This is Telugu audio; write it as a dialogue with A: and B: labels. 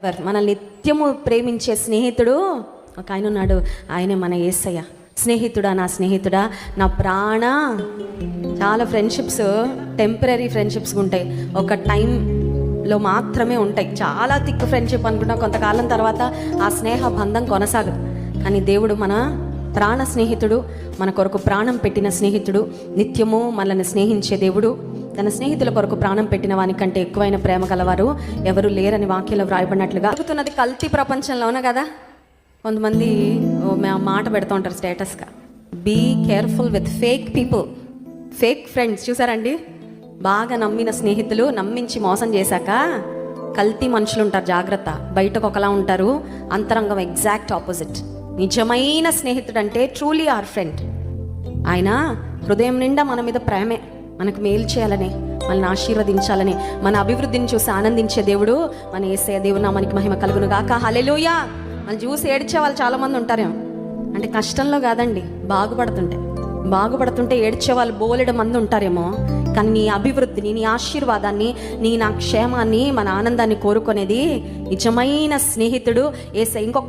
A: మనల్ని నిత్యము ప్రేమించే స్నేహితుడు ఒక ఆయన ఉన్నాడు. ఆయనే మన యేసయ్య. స్నేహితుడా, నా స్నేహితుడా, నా ప్రాణ. చాలా ఫ్రెండ్షిప్స్ టెంపరీ ఫ్రెండ్షిప్స్ ఉంటాయి, ఒక టైంలో మాత్రమే ఉంటాయి. చాలా థిక్ ఫ్రెండ్షిప్ అనుకుంటా, కొంతకాలం తర్వాత ఆ స్నేహ బంధం కొనసాగదు. కానీ దేవుడు మన ప్రాణ స్నేహితుడు, మన కొరకు ప్రాణం పెట్టిన స్నేహితుడు, నిత్యము మనల్ని స్నేహించే దేవుడు. తన స్నేహితుల కొరకు ప్రాణం పెట్టిన వానికంటే ఎక్కువైన ప్రేమ గలవారు ఎవరు లేరని వాక్యంలో వ్రాయబడినట్లుగా జరుగుతున్నది కల్తీ ప్రపంచంలోనే కదా. కొంతమంది మాట పెడుతూ ఉంటారు స్టేటస్గా, be careful with fake people, fake friends. చూసారండి, బాగా నమ్మిన స్నేహితులు నమ్మించి మోసం చేశాక కల్తీ మనుషులు ఉంటారు, జాగ్రత్త. బయటకు ఒకలా ఉంటారు, అంతరంగం ఎగ్జాక్ట్ ఆపోజిట్. నిజమైన స్నేహితుడు అంటే ట్రూలీ ఆర్ ఫ్రెండ్. ఆయన హృదయం నిండా మన మీద ప్రేమే, మనకు మేలు చేయాలని, మనల్ని ఆశీర్వదించాలని, మన అభివృద్ధిని చూసి ఆనందించే దేవుడు మన యేసయ్య. దేవుని నామానికి మహిమ కలుగును గాక. హల్లెలూయా. మనం చూసి ఏడ్చే వాళ్ళు చాలామంది ఉంటారేమో, అంటే కష్టంలో కాదండి, బాగుపడుతుంటే ఏడ్చే వాళ్ళు బోలెడు మంది ఉంటారేమో. కానీ నీ అభివృద్ధిని, నీ ఆశీర్వాదాన్ని, నా క్షేమాన్ని, మన ఆనందాన్ని కోరుకునేది నిజమైన స్నేహితుడు యేసయ్య. ఇంకొక